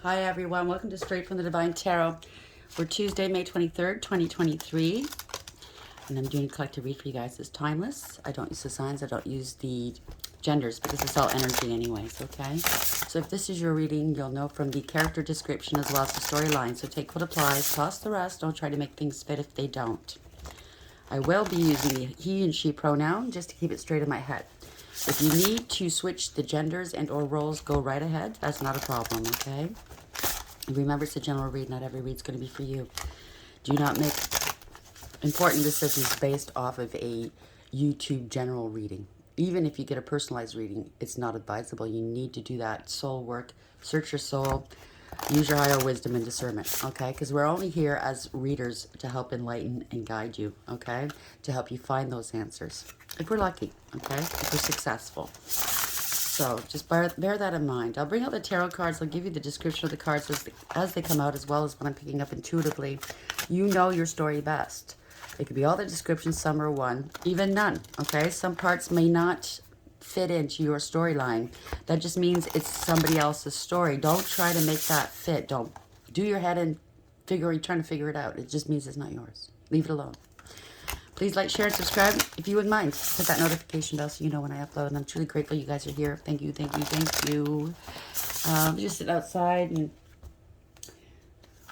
Hi everyone, welcome to Straight from the Divine Tarot. We're Tuesday, May 23rd, 2023. And I'm doing a collective read for you guys. It's timeless. I don't use the signs, I don't use the genders because it's all energy anyways, okay? So if this is your reading, you'll know from the character description as well as the storyline. So take what applies, toss the rest. Don't try to make things fit if they don't. I will be using the he and she pronoun just to keep it straight in my head. If you need to switch the genders and or roles, go right ahead. That's not a problem, okay? And remember, it's a general read. Not every read's going to be for you. Do not make important decisions based off of a YouTube general reading. Even if you get a personalized reading, it's not advisable. You need to do that soul work. Search your soul. Use your higher wisdom and discernment, okay? Because we're only here as readers to help enlighten and guide you, okay? To help you find those answers. If we're lucky, okay? If we're successful. So just bear that in mind. I'll bring out the tarot cards. I'll give you the description of the cards as they come out, as well as what I'm picking up intuitively. You know your story best. It could be all the descriptions, some are one, even none, okay? Some parts may not fit into your storyline. That just means it's somebody else's story. Don't try to make that fit. Don't do your head and trying to figure it out. It just means it's not yours. Leave it alone. Please like, share, and subscribe if you wouldn't mind. Hit that notification bell so you know when I upload. And I'm truly grateful you guys are here. Thank you, thank you, thank you. Just sit outside, and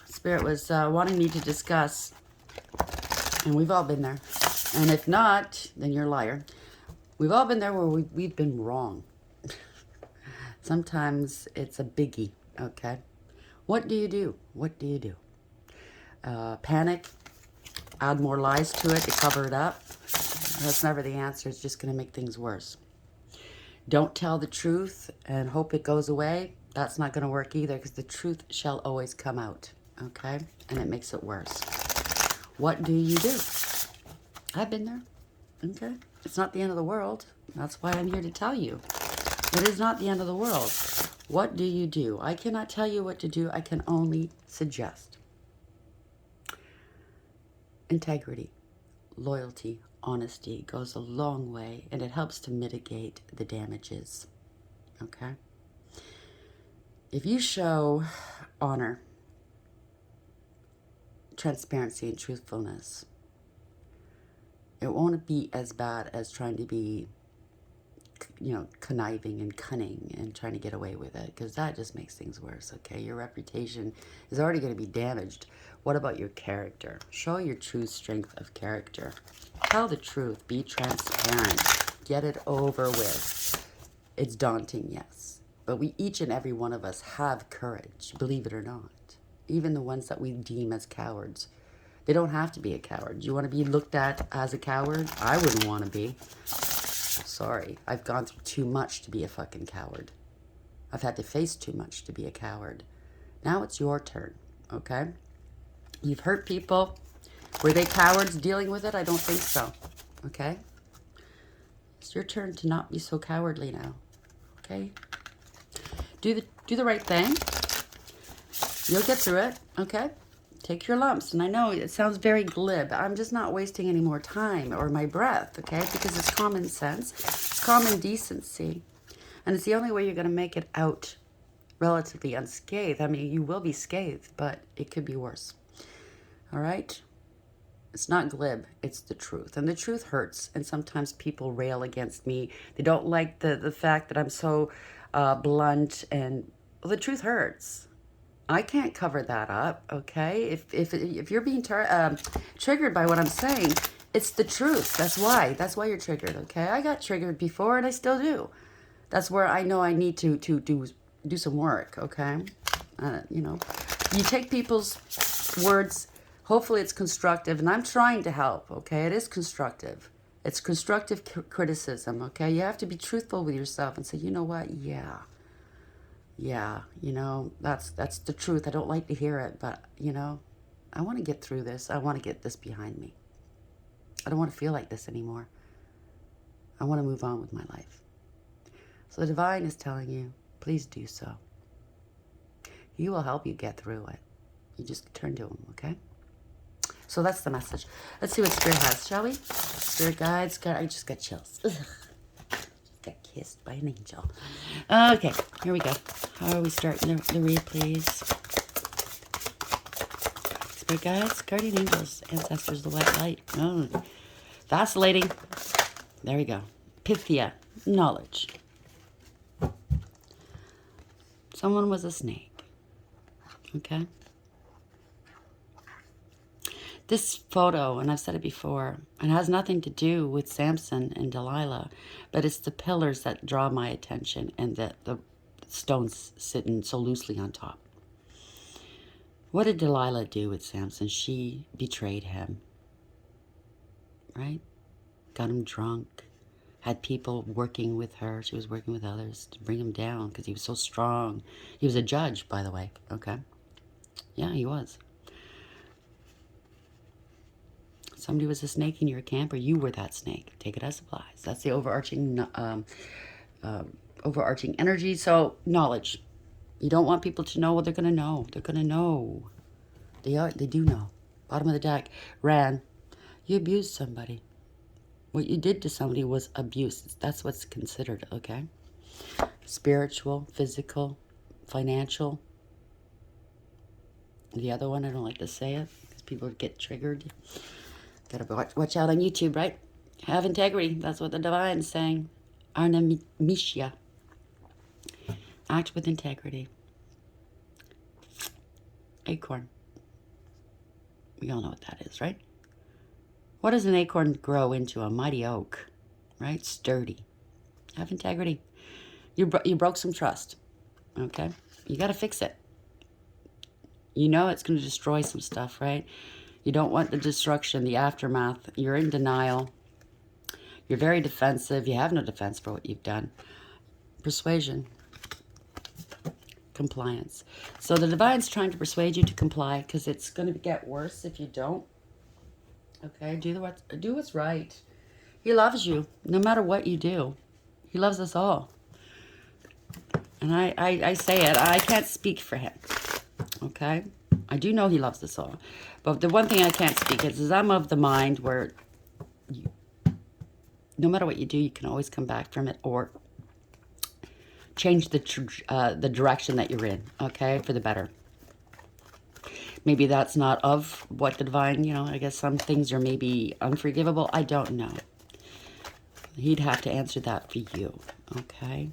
Spirit was wanting me to discuss, and we've all been there. And if not, then you're a liar. We've all been there where we've been wrong. Sometimes it's a biggie, okay? What do you do? What do you do? Panic? Add more lies to it to cover it up? That's never the answer. It's just going to make things worse. Don't tell the truth and hope it goes away. That's not going to work either, because the truth shall always come out, okay? And it makes it worse. What do you do? I've been there, okay? It's not the end of the world. That's why I'm here to tell you. It is not the end of the world. What do you do? I cannot tell you what to do. I can only suggest. Integrity, loyalty, honesty goes a long way, and it helps to mitigate the damages, okay? If you show honor, transparency, and truthfulness, it won't be as bad as trying to be, conniving and cunning and trying to get away with it, because that just makes things worse, okay? Your reputation is already going to be damaged. What about your character? Show your true strength of character. Tell the truth. Be transparent. Get it over with. It's daunting, yes. But each and every one of us have courage, believe it or not. Even the ones that we deem as cowards. They don't have to be a coward. You want to be looked at as a coward? I wouldn't want to be. Sorry. I've gone through too much to be a fucking coward. I've had to face too much to be a coward. Now it's your turn, okay? You've hurt people. Were they cowards dealing with it? I don't think so, okay? It's your turn to not be so cowardly now, okay? Do the right thing. You'll get through it, okay? Take your lumps. And I know it sounds very glib. I'm just not wasting any more time or my breath, okay? Because it's common sense. It's common decency. And it's the only way you're going to make it out relatively unscathed. I mean, you will be scathed, but it could be worse. All right? It's not glib. It's the truth. And the truth hurts. And sometimes people rail against me. They don't like the fact that I'm so blunt. And well, the truth hurts. I can't cover that up, okay? If you're being triggered by what I'm saying, it's the truth. That's why. That's why you're triggered, okay? I got triggered before, and I still do. That's where I know I need to do some work, okay? You take people's words. Hopefully it's constructive, and I'm trying to help, okay? It is constructive. It's constructive criticism, okay? You have to be truthful with yourself and say, you know what? Yeah, that's the truth. I don't like to hear it, but, I want to get through this. I want to get this behind me. I don't want to feel like this anymore. I want to move on with my life. So the divine is telling you, please do so. He will help you get through it. You just turn to him, okay? So that's the message. Let's see what Spirit has, shall we? Spirit guides. I just got chills. Ugh. Just got kissed by an angel. Okay, here we go. How are we starting the read, please? Spirit guides, guardian angels, ancestors, the white light. Oh, vacillating. There we go. Pythia, knowledge. Someone was a snake. Okay. This photo, and I've said it before, it has nothing to do with Samson and Delilah, but it's the pillars that draw my attention and the stones sitting so loosely on top. What did Delilah do with Samson? She betrayed him, right? Got him drunk, had people working with her. She was working with others to bring him down because he was so strong. He was a judge, by the way, okay? Yeah, he was. Somebody was a snake in your camp, or you were that snake. Take it as supplies. That's the overarching overarching energy. So, knowledge. You don't want people to know what they're going to know. They're going to know. They do know. Bottom of the deck. Ran. You abused somebody. What you did to somebody was abuse. That's what's considered, okay? Spiritual, physical, financial. The other one, I don't like to say it because people get triggered. Gotta watch out on YouTube, right? Have integrity. That's what the divine's saying. Arnamisha. Act with integrity. Acorn. We all know what that is, right? What does an acorn grow into? A mighty oak, right? Sturdy. Have integrity. You broke some trust, okay? You got to fix it. You know it's going to destroy some stuff, right? You don't want the destruction, the aftermath. You're in denial. You're very defensive. You have no defense for what you've done. Persuasion. Compliance. So the divine's trying to persuade you to comply because it's going to get worse if you don't. Okay, do what's right. He loves you no matter what you do. He loves us all. And I say it. I can't speak for him. Okay? I do know he loves us all. But the one thing I can't speak is I'm of the mind where no matter what you do, you can always come back from it or change the direction that you're in, okay, for the better. Maybe that's not of what the divine, I guess some things are maybe unforgivable. I don't know. He'd have to answer that for you, okay?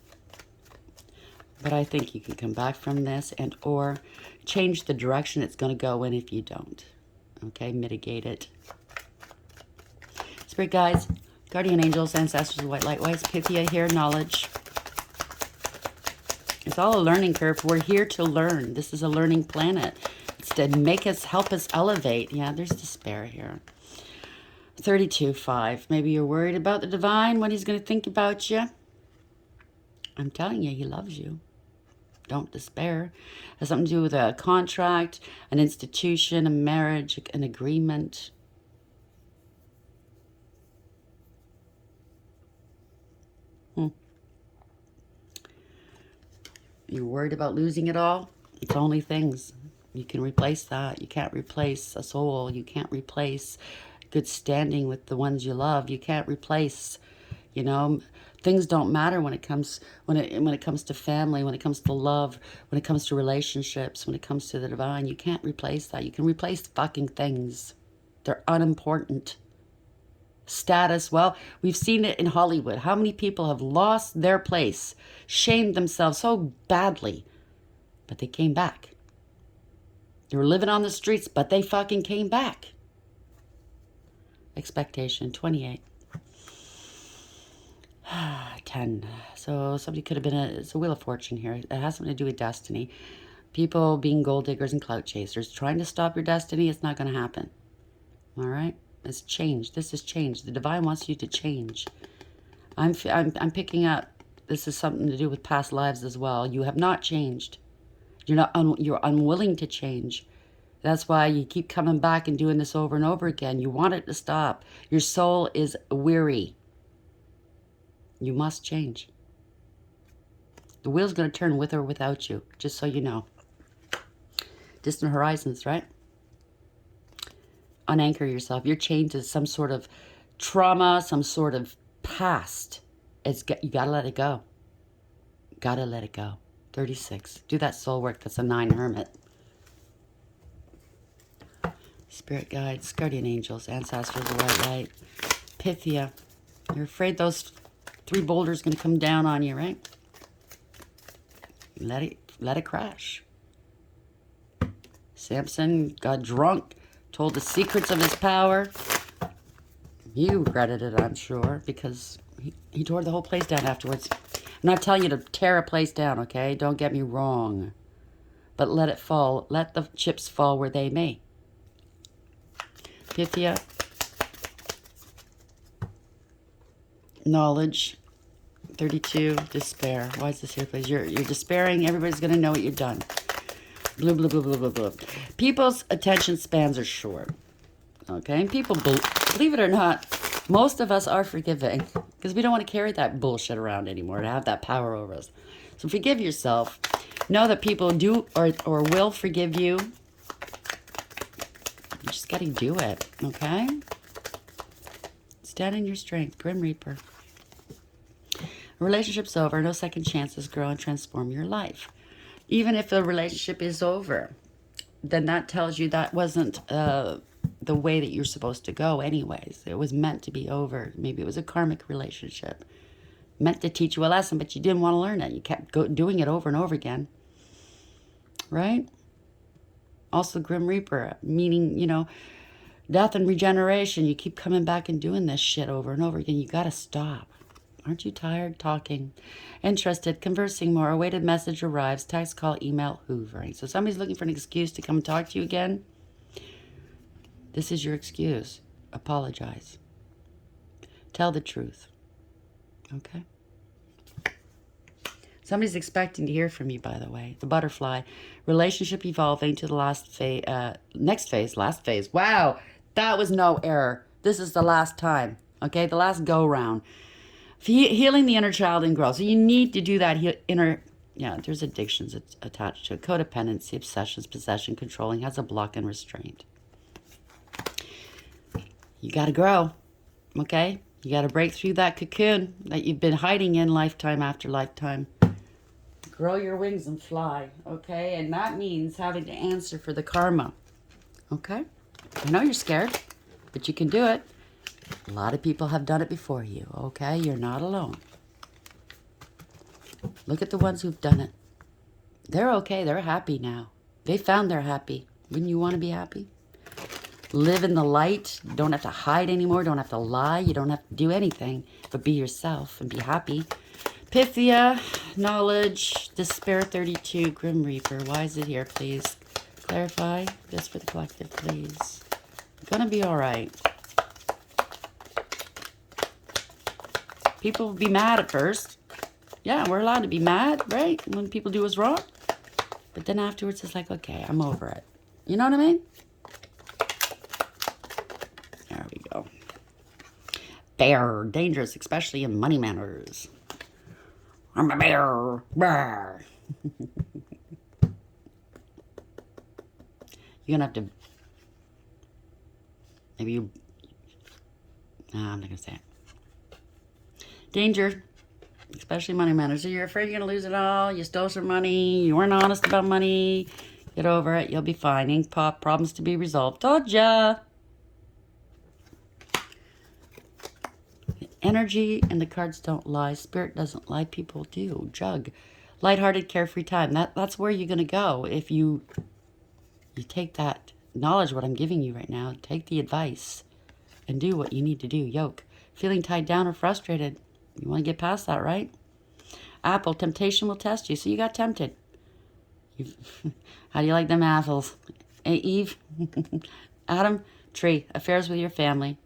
But I think you can come back from this and or change the direction it's going to go in if you don't. Okay, mitigate it. Spirit guides, guardian angels, ancestors, white light, whites, Pythia here, knowledge. It's all a learning curve. We're here to learn. This is a learning planet. It's to help us elevate. Yeah, there's despair here. 32-5. Maybe you're worried about the divine, what he's going to think about you. I'm telling you, he loves you. Don't despair. It has something to do with a contract, an institution, a marriage, an agreement. You're worried about losing it all? It's only things. You can replace that. You can't replace a soul. You can't replace good standing with the ones you love. You can't replace, things don't matter when it comes when it comes to family, when it comes to love, when it comes to relationships, when it comes to the divine. You can't replace that. You can replace fucking things. They're unimportant. Status, well, we've seen it in Hollywood. How many people have lost their place, shamed themselves so badly, but they came back. They were living on the streets, but they fucking came back. Expectation, 28. 10. So somebody could have been it's a wheel of fortune here. It has something to do with destiny. People being gold diggers and clout chasers. Trying to stop your destiny, it's not going to happen. All right? It's change. This is change. The divine wants you to change. I'm picking up, this is something to do with past lives as well. You have not changed. You're unwilling to change. That's why you keep coming back and doing this over and over again. You want it to stop. Your soul is weary. You must change. The wheel's going to turn with or without you, just so you know. Distant horizons, right? Unanchor yourself. You're chained to some sort of trauma, some sort of past. You got to let it go. Got to let it go. 36. Do that soul work. That's a 9 hermit. Spirit guides, guardian angels, ancestors, the white light. Pythia. You're afraid those 3 boulders going to come down on you, right? Let it crash. Samson got drunk, told the secrets of his power. He regretted it, I'm sure, because he tore the whole place down afterwards. I'm not telling you to tear a place down, okay? Don't get me wrong. But let it fall. Let the chips fall where they may. Pythia. Knowledge. 32. Despair. Why is this here, please? You're despairing. Everybody's going to know what you've done. Blah, blah, blah, blah, blah, blah. People's attention spans are short. Okay? And people, believe it or not, most of us are forgiving because we don't want to carry that bullshit around anymore, to have that power over us. So forgive yourself. Know that people do or will forgive you. You just got to do it, okay? Stand in your strength. Grim Reaper. A relationship's over. No second chances. Grow and transform your life. Even if the relationship is over, then that tells you that wasn't the way that you're supposed to go anyways. It was meant to be over. Maybe it was a karmic relationship. Meant to teach you a lesson, but you didn't want to learn it. You kept doing it over and over again. Right? Also, Grim Reaper, meaning, you know, death and regeneration. You keep coming back and doing this shit over and over again. You got to stop. Aren't you tired talking? Interested, conversing more. Awaited message arrives. Text, call, email, hoovering. So somebody's looking for an excuse to come and talk to you again. This is your excuse. Apologize. Tell the truth. Okay? Somebody's expecting to hear from you, by the way. The butterfly. Relationship evolving to the last phase. Next phase. Last phase. Wow. That was no error. This is the last time. Okay? The last go-round. Healing the inner child and growth. So you need to do that inner... Yeah, there's addictions attached to it. Codependency, obsessions, possession, controlling. Has a block and restraint. You got to grow. Okay? You got to break through that cocoon that you've been hiding in lifetime after lifetime. Grow your wings and fly. Okay? And that means having to answer for the karma. Okay? I know you're scared, but you can do it. A lot of people have done it before you, okay? You're not alone. Look at the ones who've done it. They're okay. They're happy now. They found they're happy. Wouldn't you want to be happy? Live in the light. Don't have to hide anymore. Don't have to lie. You don't have to do anything but be yourself and be happy. Pythia, knowledge, despair 32, Grim Reaper. Why is it here, please? Clarify this for the collective, please. Gonna be all right. People will be mad at first. Yeah, we're allowed to be mad, right? When people do us wrong. But then afterwards, it's like, okay, I'm over it. You know what I mean? There we go. Bear, dangerous, especially in money matters. I'm a bear. Bear. You're going to have to... Maybe you... No, I'm not going to say it. Danger, especially money matters. So you're afraid you're going to lose it all. You stole some money. You weren't honest about money. Get over it. You'll be fine. Ink pop. Problems to be resolved. Told ya. Energy and the cards don't lie. Spirit doesn't lie. People do. Jug. Lighthearted, carefree time. That's where you're going to go if you take that knowledge, what I'm giving you right now. Take the advice and do what you need to do. Yoke. Feeling tied down or frustrated. You want to get past that, right? Apple, temptation will test you. So you got tempted. How do you like them apples? Hey, Eve? Adam, tree, affairs with your family.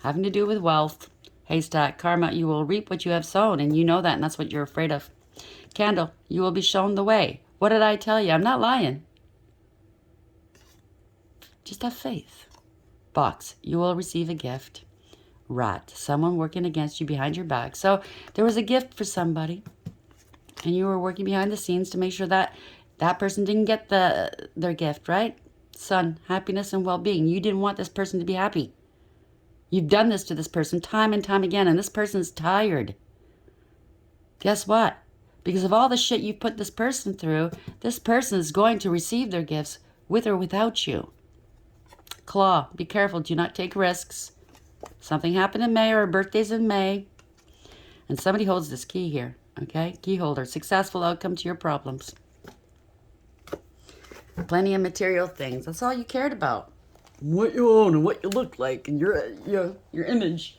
Having to do with wealth. Haystack, karma, you will reap what you have sown. And you know that, and that's what you're afraid of. Candle, you will be shown the way. What did I tell you? I'm not lying. Just have faith. Box, you will receive a gift. Rat, someone working against you behind your back. So there was a gift for somebody, and you were working behind the scenes to make sure that that person didn't get their gift, right? Sun, happiness and well-being. You didn't want this person to be happy. You've done this to this person time and time again, and this person's tired. Guess what? Because of all the shit you've put this person through, this person is going to receive their gifts with or without you. Claw, be careful. Do not take risks. Something happened in May, or her birthday's in May. And somebody holds this key here. Okay? Key holder. Successful outcome to your problems. Plenty of material things. That's all you cared about. What you own and what you look like and your image.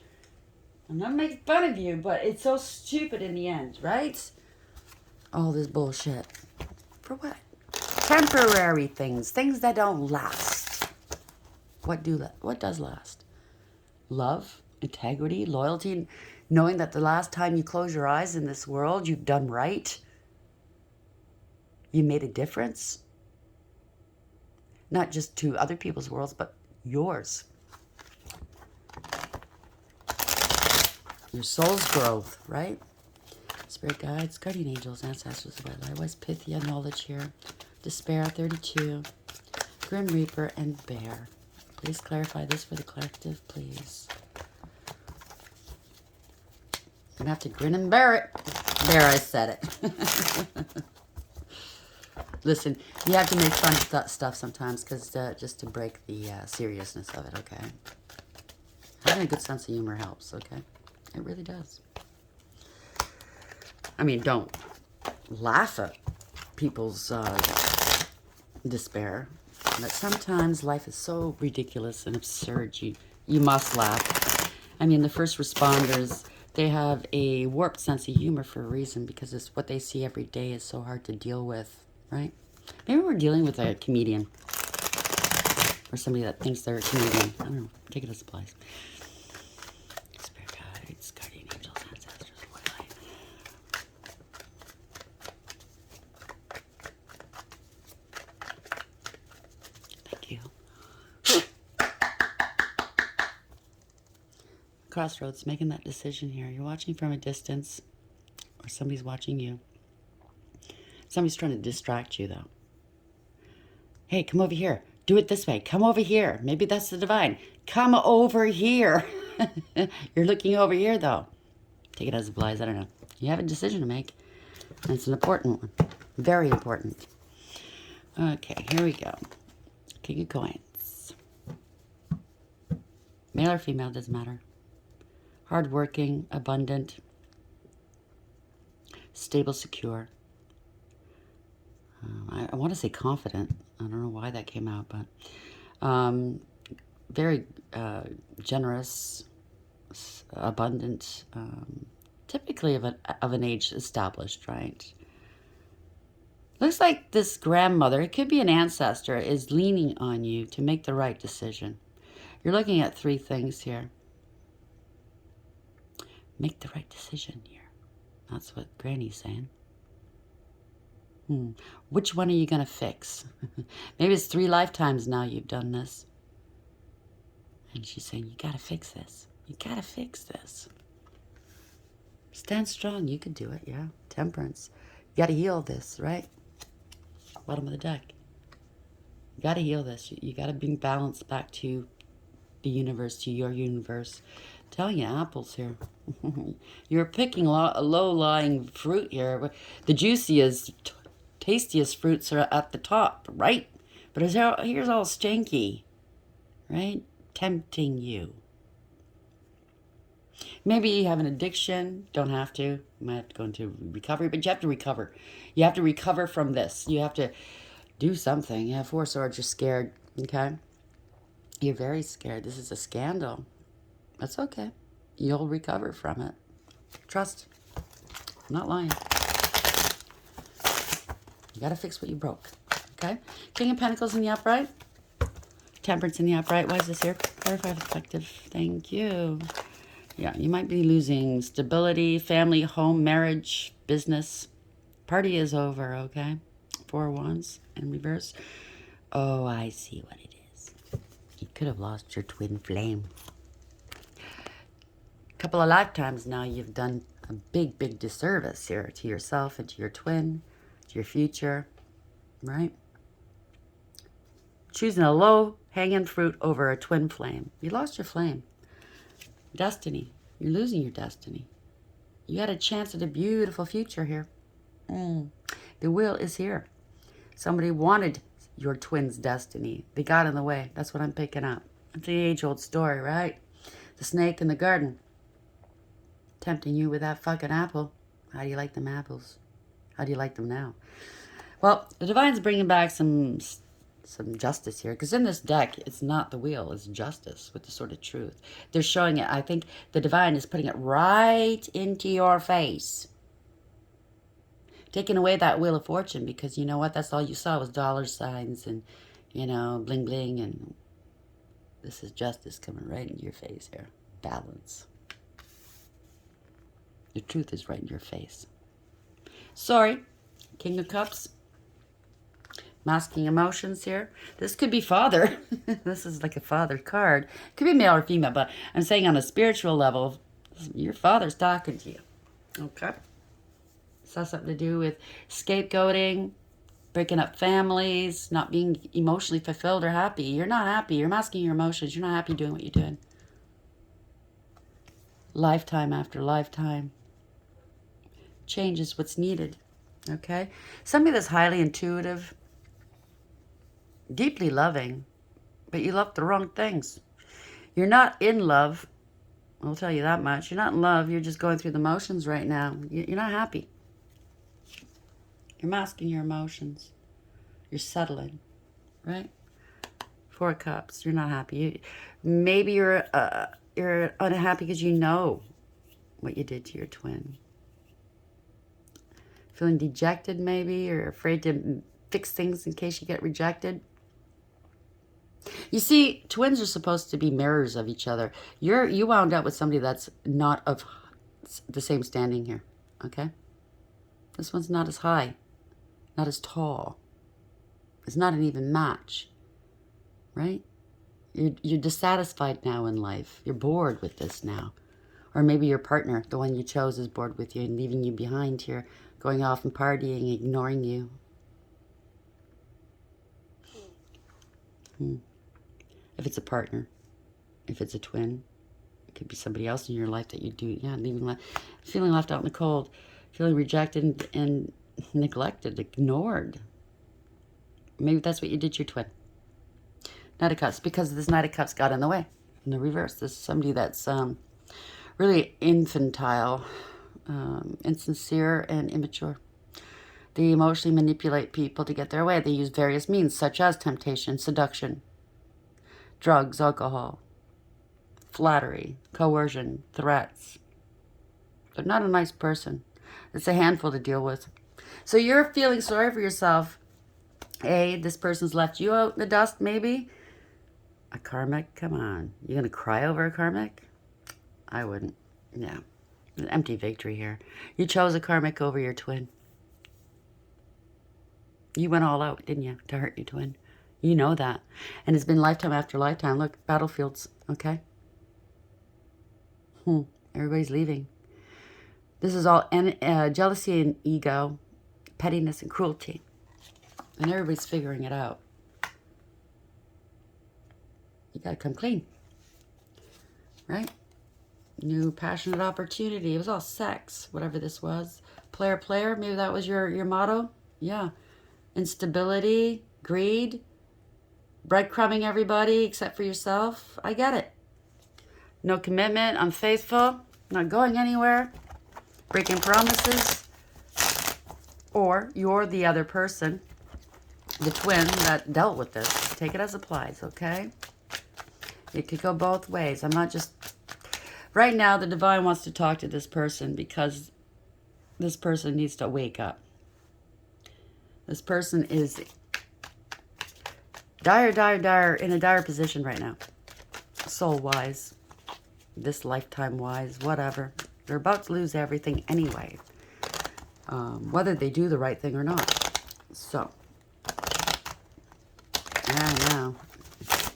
I'm not making fun of you, but it's so stupid in the end, right? All this bullshit. For what? Temporary things. Things that don't last. What does last? Love, integrity, loyalty, knowing that the last time you close your eyes in this world, you've done right. You made a difference. Not just to other people's worlds, but yours. Your soul's growth, right? Spirit guides, guardian angels, ancestors, otherwise Pythia knowledge here. Despair, 32. Grim Reaper and Bear. Please clarify this for the collective, please. Gonna have to grin and bear it. There, I said it. Listen, you have to make fun of stuff sometimes, because just to break the seriousness of it, okay? Having a good sense of humor helps, okay? It really does. I mean, don't laugh at people's despair. But sometimes life is so ridiculous and absurd, you must laugh. I mean, the first responders, they have a warped sense of humor for a reason, because it's what they see every day is so hard to deal with. Right? Maybe we're dealing with a comedian. Or somebody that thinks they're a comedian. I don't know. Take it as applies. Spirit guides, guardian angels, ancestors, white light. Thank you. Crossroads, making that decision here. You're watching from a distance, or somebody's watching you. Somebody's trying to distract you, though. Hey, come over here. Do it this way. Come over here. Maybe that's the divine. Come over here. You're looking over here, though. Take it as applies. I don't know. You have a decision to make. And it's an important one. Very important. Okay, here we go. King of coins. Male or female, doesn't matter. Hardworking, abundant, stable, secure. I want to say confident. I don't know why that came out, but very generous, abundant, typically of an age established, right? Looks like this grandmother, it could be an ancestor, is leaning on you to make the right decision. You're looking at three things here. Make the right decision here. That's what Granny's saying. Which one are you going to fix? Maybe it's 3 lifetimes now you've done this. And she's saying, you got to fix this. You got to fix this. Stand strong. You can do it, yeah. Temperance. You got to heal this, right? Bottom of the deck. You got to heal this. You got to bring balance back to the universe, to your universe. I'm telling you, apples here. You're picking low-lying fruit here. The juiciest, tastiest fruits are at the top, right? But here's all stanky, right? Tempting you. Maybe you have an addiction. Don't have to. You might have to go into recovery, but you have to recover. You have to recover from this. You have to do something. You have 4 swords. You're scared, okay? You're very scared. This is a scandal. That's okay. You'll recover from it. Trust. I'm not lying. You got to fix what you broke, okay? King of Pentacles in the upright. Temperance in the upright. Why is this here? Clarify reflective. Thank you. Yeah, you might be losing stability, family, home, marriage, business. Party is over, okay? 4 wands in reverse. Oh, I see what it is. You could have lost your twin flame. A couple of lifetimes now you've done a big, big disservice here to yourself and to your twin, to your future, right? Choosing a low-hanging fruit over a twin flame. You lost your flame. Destiny. You're losing your destiny. You had a chance at a beautiful future here. The wheel is here. Somebody wanted your twin's destiny. They got in the way. That's what I'm picking up. It's the age-old story, right? The snake in the garden. Tempting you with that fucking apple. How do you like them apples? How do you like them now? Well, the Divine's bringing back some justice here. Because in this deck, it's not the wheel. It's justice with the Sword of Truth. They're showing it. I think the Divine is putting it right into your face. Taking away that Wheel of Fortune, because you know what? That's all you saw was dollar signs and, you know, bling bling. And this is justice coming right into your face here. Balance. The truth is right in your face. Sorry. King of Cups. Masking emotions here. This could be father. This is like a father card. Could be male or female, but I'm saying on a spiritual level, your father's talking to you. Okay? This has something to do with scapegoating, breaking up families, not being emotionally fulfilled or happy. You're not happy. You're masking your emotions. You're not happy doing what you're doing. Lifetime after lifetime. Change is what's needed. Okay? Somebody that's highly intuitive, deeply loving, but you love the wrong things. You're not in love. I'll tell you that much. You're not in love. You're just going through the motions right now. You're not happy. You're masking your emotions. You're settling, right? 4 of Cups. You're not happy. Maybe you're unhappy because you know what you did to your twin. Feeling dejected, maybe, or afraid to fix things in case you get rejected. You see, twins are supposed to be mirrors of each other. You wound up with somebody that's not of the same standing here, okay? This one's not as high, not as tall. It's not an even match, right? You're dissatisfied now in life. You're bored with this now. Or maybe your partner, the one you chose, is bored with you and leaving you behind here, going off and partying, ignoring you. If it's a partner, if it's a twin, it could be somebody else in your life that you do, feeling left out in the cold, feeling rejected and neglected, ignored. Maybe that's what you did to your twin. Knight of Cups, because this Knight of Cups got in the way, in the reverse. This is somebody that's really infantile, insincere, and immature. They emotionally manipulate people to get their way. They use various means, such as temptation, seduction, drugs, alcohol, flattery, coercion, threats. They're not a nice person. It's a handful to deal with. So you're feeling sorry for yourself. A, this person's left you out in the dust, maybe. A karmic? Come on. You gonna cry over a karmic? I wouldn't. Yeah. An empty victory here. You chose a karmic over your twin. You went all out, didn't you, to hurt your twin? You know that. And it's been lifetime after lifetime. Look, battlefields, okay? Everybody's leaving. This is all jealousy and ego, pettiness and cruelty. And everybody's figuring it out. You gotta come clean. Right? New passionate opportunity. It was all sex, whatever this was. Player, maybe that was your motto? Yeah. Instability, greed, breadcrumbing everybody except for yourself. I get it. No commitment, unfaithful, not going anywhere, breaking promises. Or you're the other person, the twin that dealt with this. Take it as applies, okay? It could go both ways. I'm not just... Right now, the Divine wants to talk to this person because this person needs to wake up. This person is dire, in a dire position right now. Soul-wise, this lifetime-wise, whatever. They're about to lose everything anyway. Whether they do the right thing or not. So, I know.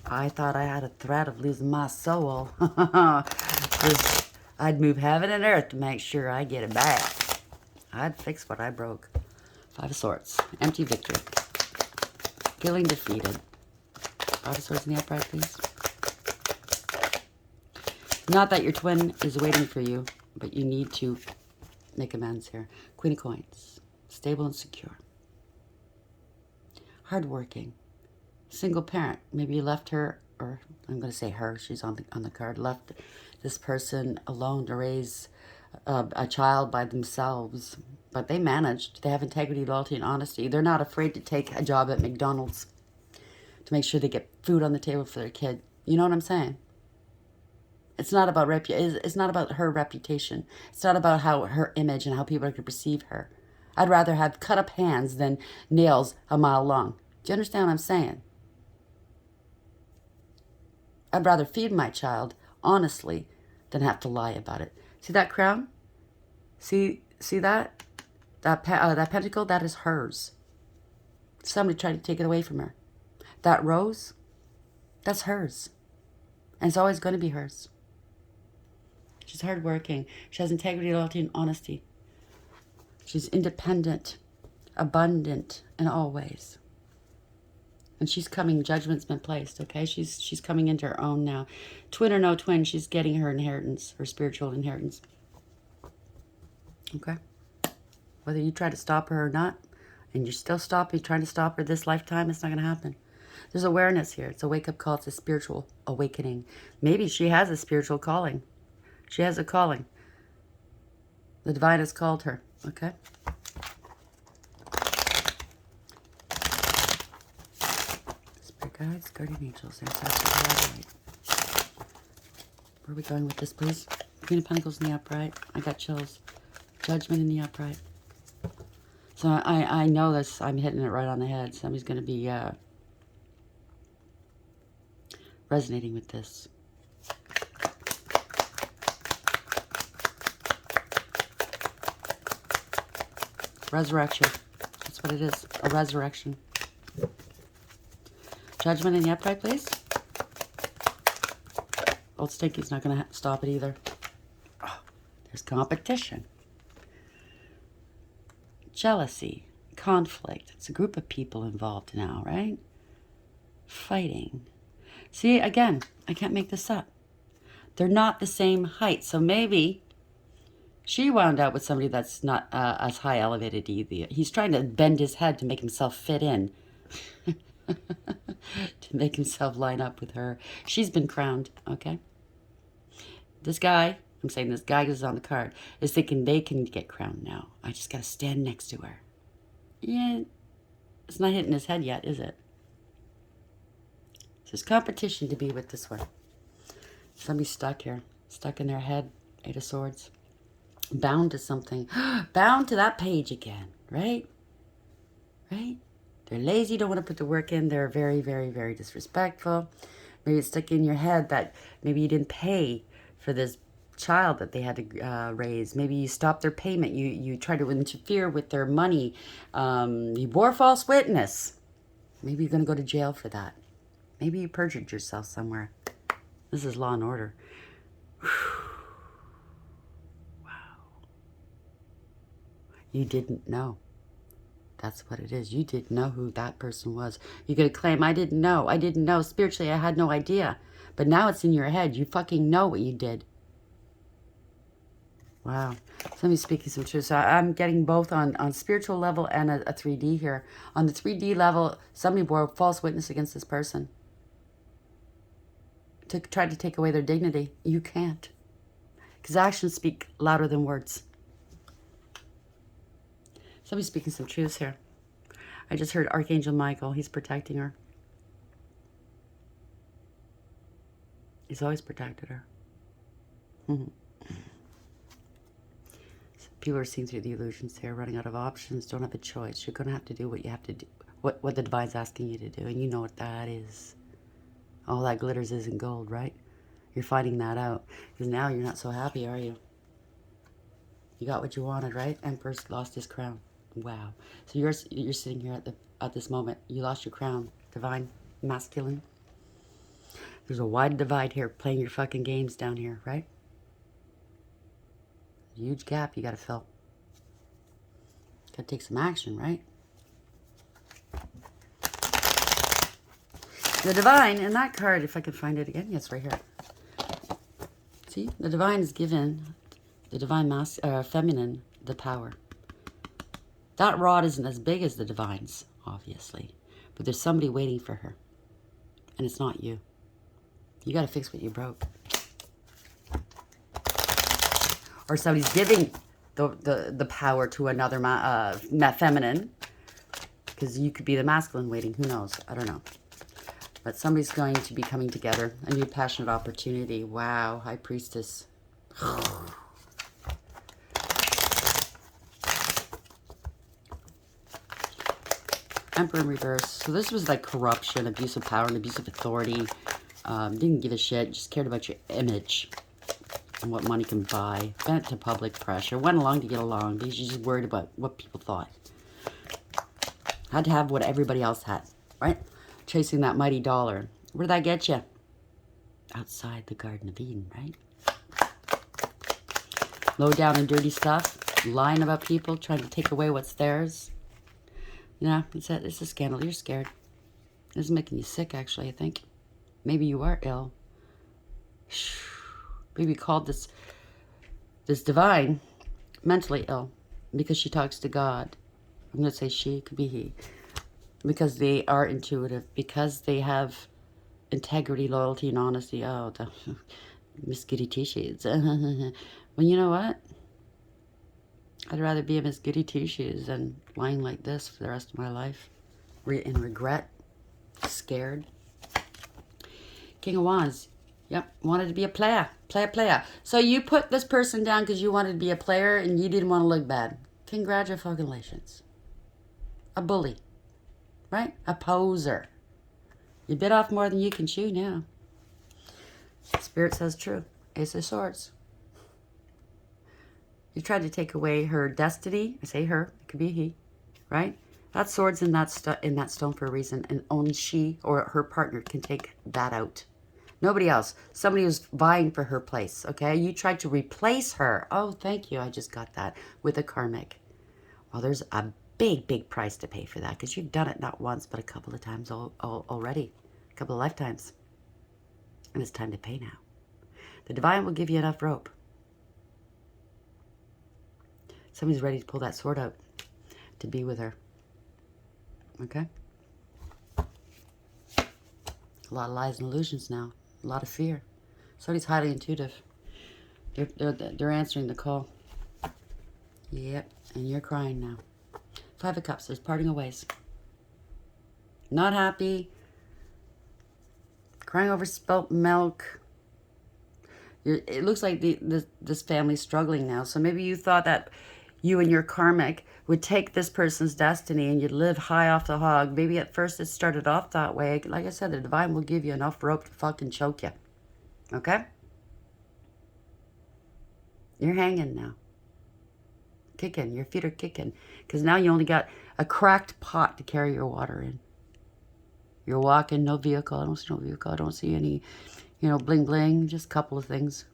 I thought I had a threat of losing my soul. I'd move heaven and earth to make sure I get it back. I'd fix what I broke. 5 of Swords. Empty victory. Feeling defeated. 5 of Swords in the upright, please. Not that your twin is waiting for you, but you need to make amends here. Queen of Coins. Stable and secure. Hardworking. Single parent. Maybe you left her, or I'm going to say her, she's on the card, left this person alone to raise a child by themselves. But they managed. They have integrity, loyalty, and honesty. They're not afraid to take a job at McDonald's to make sure they get food on the table for their kid. You know what I'm saying? It's not about it's not about her reputation. It's not about how her image and how people are going to perceive her. I'd rather have cut up hands than nails a mile long. Do you understand what I'm saying? I'd rather feed my child honestly than have to lie about it. See that crown? See that? That pentacle, that is hers. Somebody tried to take it away from her. That rose, that's hers. And it's always going to be hers. She's hardworking. She has integrity, loyalty, and honesty. She's independent, abundant in all ways. And she's coming, judgment's been placed, okay? She's coming into her own now. Twin or no twin, she's getting her inheritance, her spiritual inheritance. Okay? Whether you try to stop her or not, and you're still trying to stop her this lifetime, it's not going to happen. There's awareness here. It's a wake-up call. It's a spiritual awakening. Maybe she has a spiritual calling. She has a calling. The divine has called her, okay? Spirit guides, guardian angels, ancestors, where are we going with this, please? Queen of Pentacles in the upright. I got chills. Judgment in the upright. So I know this. I'm hitting it right on the head. Somebody's going to be resonating with this. Resurrection. That's what it is. A resurrection. Judgment in the upright, please. Old Stinky's not going to stop it either. Oh, there's competition. Jealousy. Conflict. It's a group of people involved now, right? Fighting. See, again, I can't make this up. They're not the same height. So maybe she wound up with somebody that's not as high elevated either. He's trying to bend his head to make himself fit in. To make himself line up with her. She's been crowned, okay? This guy, I'm saying this guy is on the card, is thinking they can get crowned now. I just got to stand next to her. Yeah, it's not hitting his head yet, is it? So there's competition to be with this one. Somebody's stuck here. Stuck in their head. 8 of Swords. Bound to something. Bound to that page again, right? Right? They're lazy, don't want to put the work in. They're very, very, very disrespectful. Maybe it's stuck in your head that maybe you didn't pay for this child that they had to raise. Maybe you stopped their payment. You tried to interfere with their money. You bore false witness. Maybe you're going to go to jail for that. Maybe you perjured yourself somewhere. This is Law and Order. Wow. You didn't know. That's what it is. You didn't know who that person was. You're going to claim, I didn't know. I didn't know. Spiritually, I had no idea. But now it's in your head. You fucking know what you did. Wow. Somebody's speaking some truth. So I'm getting both on spiritual level and a 3D here. On the 3D level, somebody bore false witness against this person. To try to take away their dignity. You can't. Because actions speak louder than words. Somebody's speaking some truths here. I just heard Archangel Michael. He's protecting her. He's always protected her. People are seeing through the illusions here, running out of options, don't have a choice. You're going to have to do what you have to do, what the divine's asking you to do, and you know what that is. All that glitters isn't gold, right? You're finding that out, because now you're not so happy, are you? You got what you wanted, right? Emperor's lost his crown. Wow. So you're sitting here at this moment. You lost your crown, divine, masculine. There's a wide divide here, playing your fucking games down here, right? Huge gap you got to fill. Got to take some action, right? The divine, in that card, if I can find it again, yes, right here. See, the divine is given the divine feminine the power. That rod isn't as big as the divine's, obviously. But there's somebody waiting for her. And it's not you. You got to fix what you broke. Or somebody's giving the power to another feminine. Because you could be the masculine waiting. Who knows? I don't know. But somebody's going to be coming together. A new passionate opportunity. Wow. High Priestess. Emperor in reverse. So this was like corruption, abuse of power, and abuse of authority. Didn't give a shit. Just cared about your image and what money can buy. Bent to public pressure. Went along to get along because you're just worried about what people thought. Had to have what everybody else had, right? Chasing that mighty dollar. Where did that get you? Outside the Garden of Eden, right? Low down and dirty stuff. Lying about people. Trying to take away what's theirs. Yeah, it's a scandal. You're scared. This is making you sick, actually, I think. Maybe you are ill. Maybe called this divine mentally ill because she talks to God. I'm going to say she, could be he. Because they are intuitive. Because they have integrity, loyalty, and honesty. Oh, the Miss Goody Two-Shoes. Well, you know what? I'd rather be a Miss Goody Two-Shoes than lying like this for the rest of my life. In regret. Scared. King of Wands. Yep. Wanted to be a player. Player. So you put this person down because you wanted to be a player and you didn't want to look bad. Congratulations. A bully. Right? A poser. You bit off more than you can chew now. Spirit says true. Ace of Swords. You tried to take away her destiny. I say her. It could be he. Right? That sword's in that stone for a reason. And only she or her partner can take that out. Nobody else. Somebody who's vying for her place. Okay? You tried to replace her. Oh, thank you. I just got that. With a karmic. Well, there's a big price to pay for that. Because you've done it not once, but a couple of times already. A couple of lifetimes. And it's time to pay now. The divine will give you enough rope. Somebody's ready to pull that sword out to be with her. Okay? A lot of lies and illusions now. A lot of fear. Somebody's highly intuitive. They're answering the call. Yep. And you're crying now. Five of Cups. There's parting of ways. Not happy. Crying over spilt milk. It looks like this family's struggling now. So maybe you thought that you and your karmic would take this person's destiny and you'd live high off the hog. Maybe at first it started off that way. Like I said, the divine will give you enough rope to fucking choke you. Okay? You're hanging now. Kicking. Your feet are kicking. Because now you only got a cracked pot to carry your water in. You're walking, no vehicle. I don't see no vehicle. I don't see any, bling bling. Just a couple of things,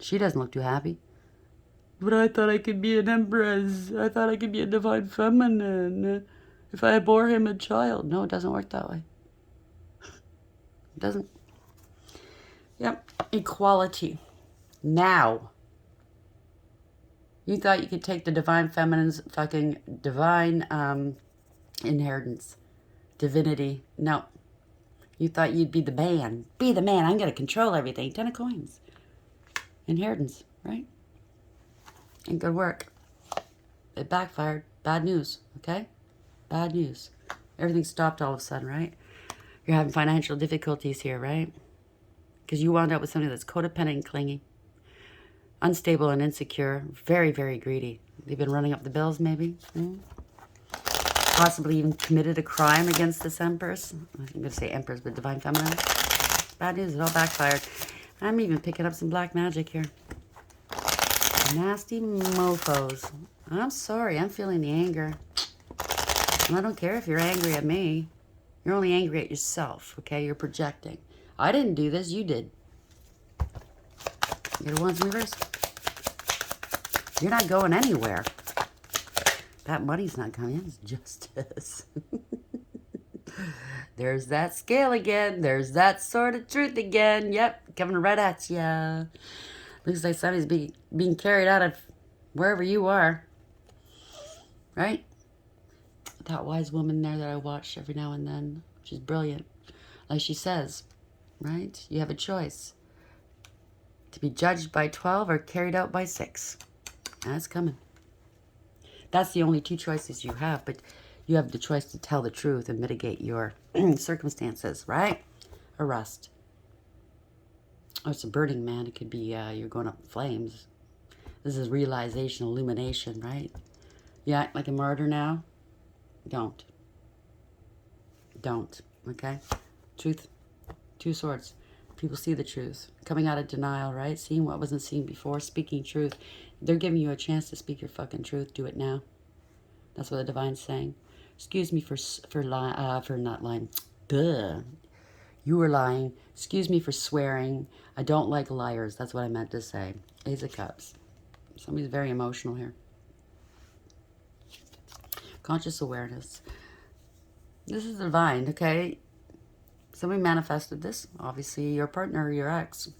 She doesn't look too happy. But I thought I could be an empress. I thought I could be a divine feminine. If I bore him a child. No, it doesn't work that way. It doesn't. Yep. Equality. Now. You thought you could take the divine feminine's fucking divine inheritance. Divinity. No. You thought you'd be the man. Be the man. I'm going to control everything. 10 of coins. Inheritance. Right? And good work. It backfired. Bad news. Okay? Bad news. Everything stopped all of a sudden, right? You're having financial difficulties here, right? Because you wound up with somebody that's codependent and clingy. Unstable and insecure. Very, very greedy. They've been running up the bills, maybe. Possibly even committed a crime against this empress. I'm going to say empress, but divine feminine. Bad news. It all backfired. I'm even picking up some black magic here. Nasty mofos. I'm sorry. I'm feeling the anger. And I don't care if you're angry at me. You're only angry at yourself, okay? You're projecting. I didn't do this. You did. You're the ones in reverse. You're not going anywhere. That money's not coming in. It's justice. There's that scale again. There's that sort of truth again. Yep. Coming right at ya. Looks like somebody's being carried out of wherever you are. right? That wise woman there that I watch every now and then. She's brilliant. Like she says, right? You have a choice. To be judged by 12 or carried out by 6. That's coming. That's the only two choices you have, but you have the choice to tell the truth and mitigate your circumstances, right? Arrest. Oh, it's a burning, man. It could be you're going up in flames. This is realization, illumination, right? You act like a martyr now? Don't. Don't, okay? Truth, 2 swords. People see the truth. Coming out of denial, right? Seeing what wasn't seen before, speaking truth. They're giving you a chance to speak your fucking truth. Do it now. That's what the divine's saying. Excuse me for not lying. Duh. You were lying. Excuse me for swearing. I don't like liars. That's what I meant to say. Ace of Cups. Somebody's very emotional here. Conscious awareness. This is divine, okay? Somebody manifested this. Obviously, your partner or your ex.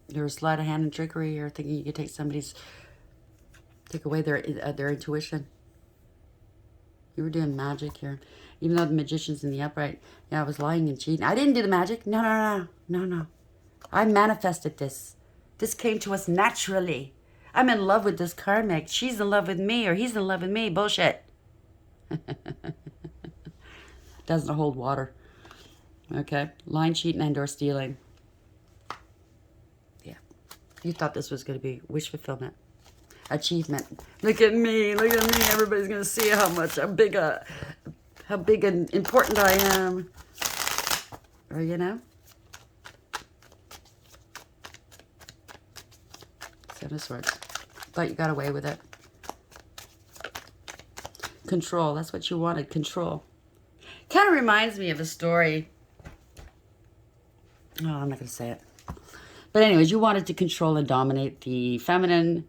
There's a sleight of hand and trickery, or thinking you could take away their intuition. You were doing magic here. Even though the magician's in the upright. Yeah, I was lying and cheating. I didn't do the magic. No. I manifested this. This came to us naturally. I'm in love with this karmic. She's in love with me, or he's in love with me. Bullshit. Doesn't hold water. Okay? Lying, cheating, and or stealing. Yeah. You thought this was going to be wish fulfillment. Achievement. Look at me. Look at me. Everybody's going to see how big and important I am. Or, you know? Seven of Swords. Thought you got away with it. Control. That's what you wanted. Control. Kind of reminds me of a story. Oh, I'm not going to say it. But anyways, you wanted to control and dominate the feminine.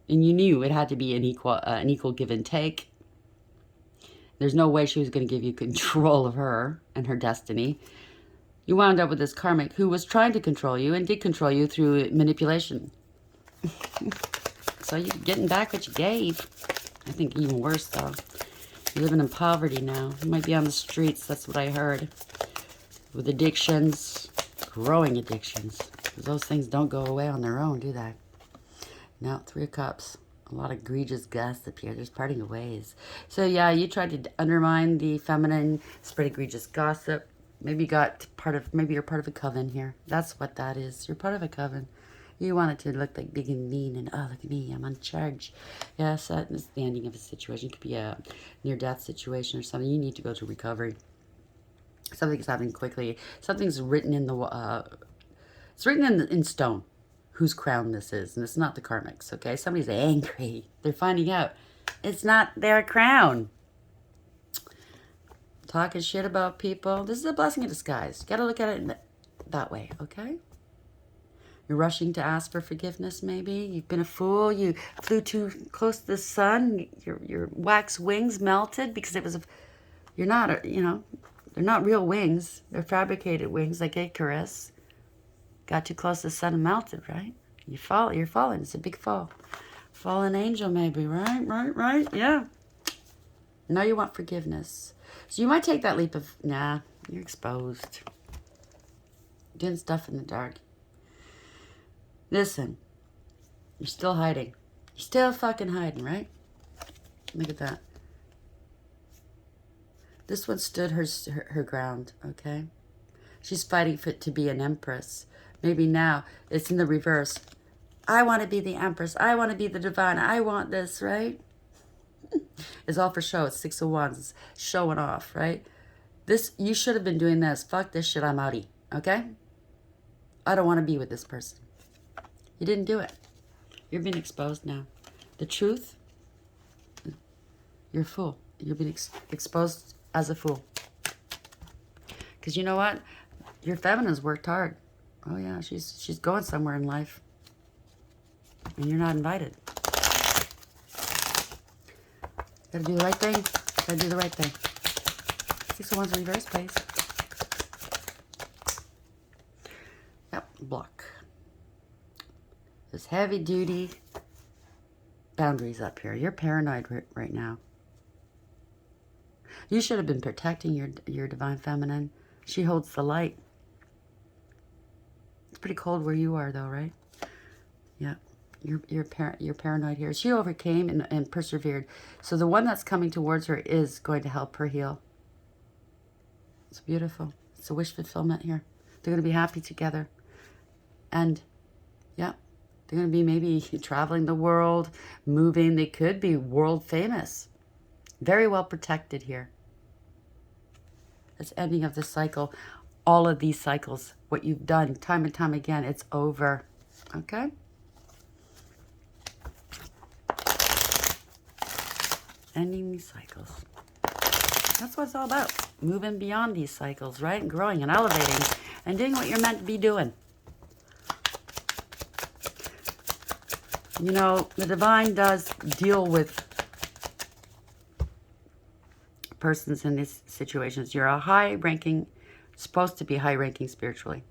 And you knew it had to be an equal give and take. There's no way she was going to give you control of her and her destiny. You wound up with this karmic who was trying to control you and did control you through manipulation. So you're getting back what you gave. I think even worse, though. You're living in poverty now. You might be on the streets. That's what I heard. With addictions. Growing addictions. Because those things don't go away on their own, do they? Now, 3 of Cups. A lot of egregious gossip here. There's parting of ways. So, yeah, you tried to undermine the feminine, spread egregious gossip. Maybe you're part of a coven here. That's what that is. You're part of a coven. You want it to look like big and mean and, oh, look at me, I'm on charge. Yes, that is the ending of a situation. It could be a near-death situation or something. You need to go to recovery. Something's happening quickly. Something's written in it's written in stone whose crown this is. And it's not the karmics, okay? Somebody's angry. They're finding out it's not their crown. Talking shit about people. This is a blessing in disguise. You got to look at it that way, okay? You're rushing to ask for forgiveness, maybe. You've been a fool. You flew too close to the sun. Your wax wings melted because it was you're not, they're not real wings. They're fabricated wings like Icarus. Got too close to the sun and melted, right? You're falling. It's a big fall. Fallen angel, maybe, right? Yeah. Now you want forgiveness. So you might take that leap of, nah, you're exposed. Doing stuff in the dark. Listen, you're still hiding. You're still fucking hiding, right? Look at that. This one stood her ground, okay? She's fighting to be an empress. Maybe now it's in the reverse. I want to be the empress. I want to be the divine. I want this, right? It's all for show. It's 6 of Wands. It's showing off, right? You should have been doing this. Fuck this shit. I'm outie, okay? I don't want to be with this person. You didn't do it. You're being exposed now. The truth, you're a fool. You're being exposed as a fool. Because you know what? Your feminine's worked hard. Oh, yeah, she's going somewhere in life. And you're not invited. Gotta do the right thing. Gotta do the right thing. 6 of Wands in reverse, please. Yep, block. This heavy duty boundaries up here. You're paranoid right now. You should have been protecting your divine feminine. She holds the light. It's pretty cold where you are, though, right? Yeah. You're paranoid here. She overcame and persevered. So the one that's coming towards her is going to help her heal. It's beautiful. It's a wish fulfillment here. They're going to be happy together. And, yeah, they're going to be maybe traveling the world, moving. They could be world famous. Very well protected here. It's ending of the cycle. All of these cycles, what you've done time and time again, it's over. Okay? Ending these cycles. That's what it's all about. Moving beyond these cycles, right? And growing and elevating and doing what you're meant to be doing. You know, the divine does deal with persons in these situations. You're a high-ranking, supposed to be high-ranking spiritually.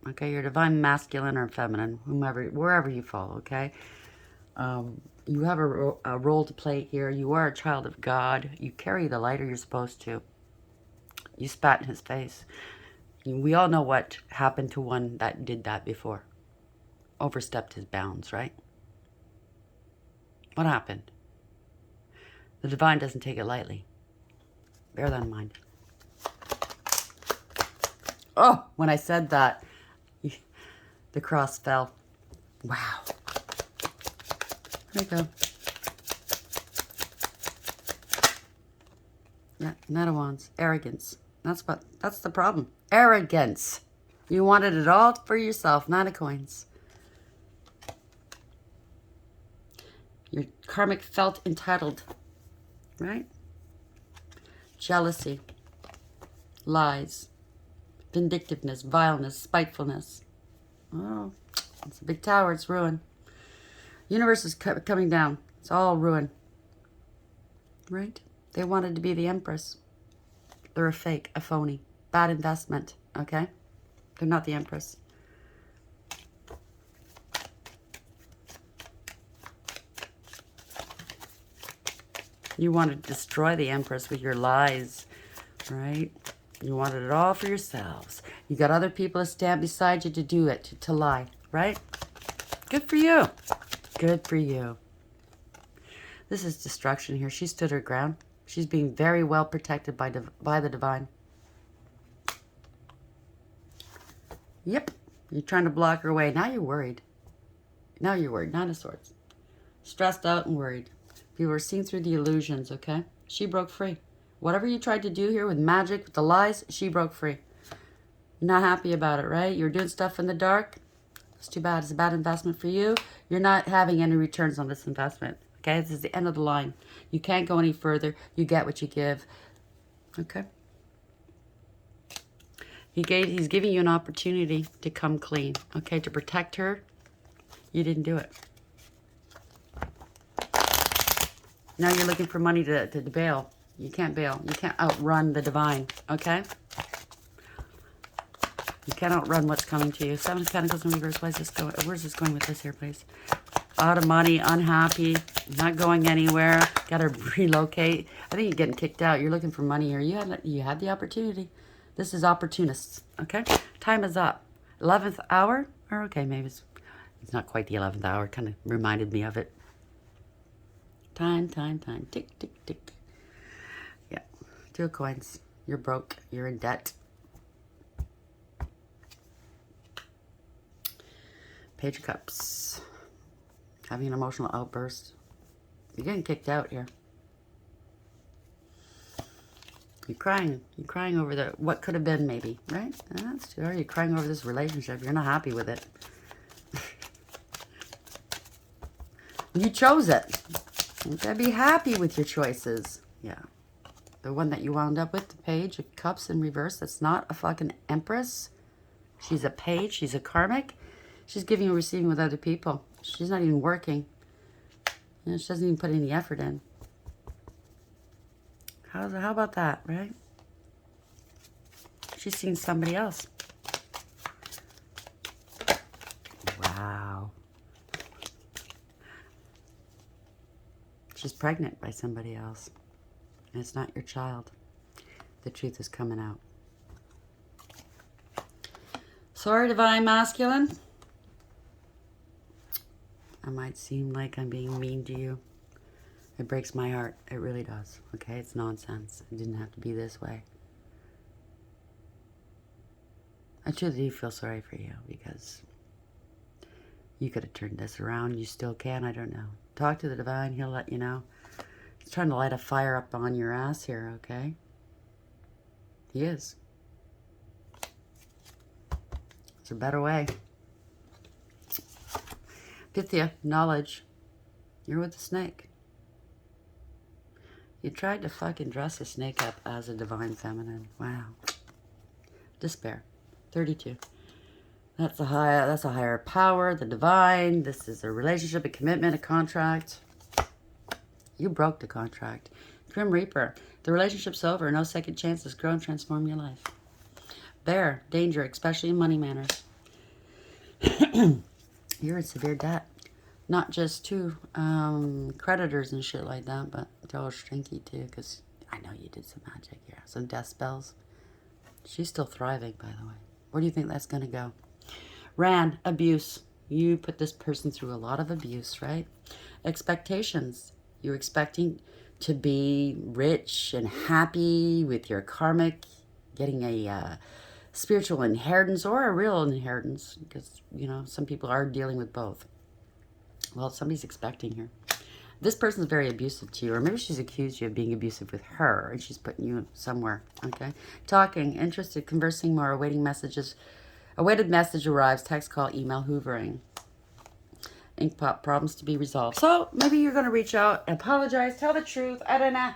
Okay? You're divine masculine or feminine, wherever you fall, okay? You have a role to play here. You are a child of God. You carry the light, or you're supposed to. You spat in his face. We all know what happened to one that did that before. Overstepped his bounds, right? What happened? The divine doesn't take it lightly. Bear that in mind. Oh, when I said that, the cross fell. Wow. There you go. Yeah, Knight of Wands. Arrogance. That's the problem. Arrogance. You wanted it all for yourself. Knight of Coins. Your karmic felt entitled. Right? Jealousy. Lies. Vindictiveness. Vileness. Spitefulness. Oh, it's a big tower. It's ruin. Universe is coming down. It's all ruin. Right? They wanted to be the Empress. They're a fake, a phony. Bad investment, okay? They're not the Empress. You wanted to destroy the Empress with your lies, right? You wanted it all for yourselves. You got other people to stand beside you to do it, to lie, right? Good for you. Good for you. This is destruction here. She stood her ground. She's being very well protected by the divine. Yep. You're trying to block her away. Now you're worried. Now you're worried. Nine of Swords. Stressed out and worried. People are seeing through the illusions, okay? She broke free. Whatever you tried to do here with magic, with the lies, she broke free. You're not happy about it, right? You're doing stuff in the dark. It's too bad. It's a bad investment for you. You're not having any returns on this investment. Okay, this is the end of the line. You can't go any further. You get what you give. Okay. He's giving you an opportunity to come clean. Okay, to protect her. You didn't do it. Now you're looking for money to bail. You can't bail. You can't outrun the divine. Okay. You can't outrun what's coming to you. Seven of Pentacles in reverse. Where's this going with this here, please? Out of money, unhappy, not going anywhere, got to relocate. I think you're getting kicked out. You're looking for money here. You had the opportunity. This is opportunists, okay? Time is up. 11th hour? Or okay, maybe it's not quite the 11th hour. Kind of reminded me of it. Time. Tick, tick, tick. Yeah. Two of Coins. You're broke. You're in debt. Page of Cups. Having an emotional outburst. You're getting kicked out here. You're crying. You're crying over what could have been, maybe, right? That's true. You're crying over this relationship. You're not happy with it. You chose it. You gotta be happy with your choices. Yeah. The one that you wound up with, the Page of Cups in reverse, that's not a fucking Empress. She's a page. She's a karmic. She's giving and receiving with other people. She's not even working. You know, she doesn't even put any effort in. How about that, right? She's seen somebody else. Wow. She's pregnant by somebody else. And it's not your child. The truth is coming out. Sorry, Divine Masculine. I might seem like I'm being mean to you. It breaks my heart. It really does. Okay? It's nonsense. It didn't have to be this way. I truly do feel sorry for you because you could have turned this around. You still can. I don't know. Talk to the Divine. He'll let you know. He's trying to light a fire up on your ass here, okay? He is. It's a better way. Pythia, knowledge. You're with the snake. You tried to fucking dress a snake up as a divine feminine. Wow. Despair. 32. That's a higher power, the divine. This is a relationship, a commitment, a contract. You broke the contract. Grim Reaper. The relationship's over. No second chances. Grow and transform your life. Bear. Danger, especially in money manners. You're in severe debt. Not just to creditors and shit like that, but to all Stinky too, because I know you did some magic here. Some death spells. She's still thriving, by the way. Where do you think that's going to go? Ran, abuse. You put this person through a lot of abuse, right? Expectations. You're expecting to be rich and happy with your karmic, getting a spiritual inheritance or a real inheritance, because, you know, some people are dealing with both. Well, somebody's expecting here. This person's very abusive to you, or maybe she's accused you of being abusive with her, and she's putting you somewhere, okay? Talking, interested, conversing more, awaiting messages. Awaited message arrives, text, call, email, hoovering. Ink pop, problems to be resolved. So, maybe you're going to reach out, apologize, tell the truth. I don't know.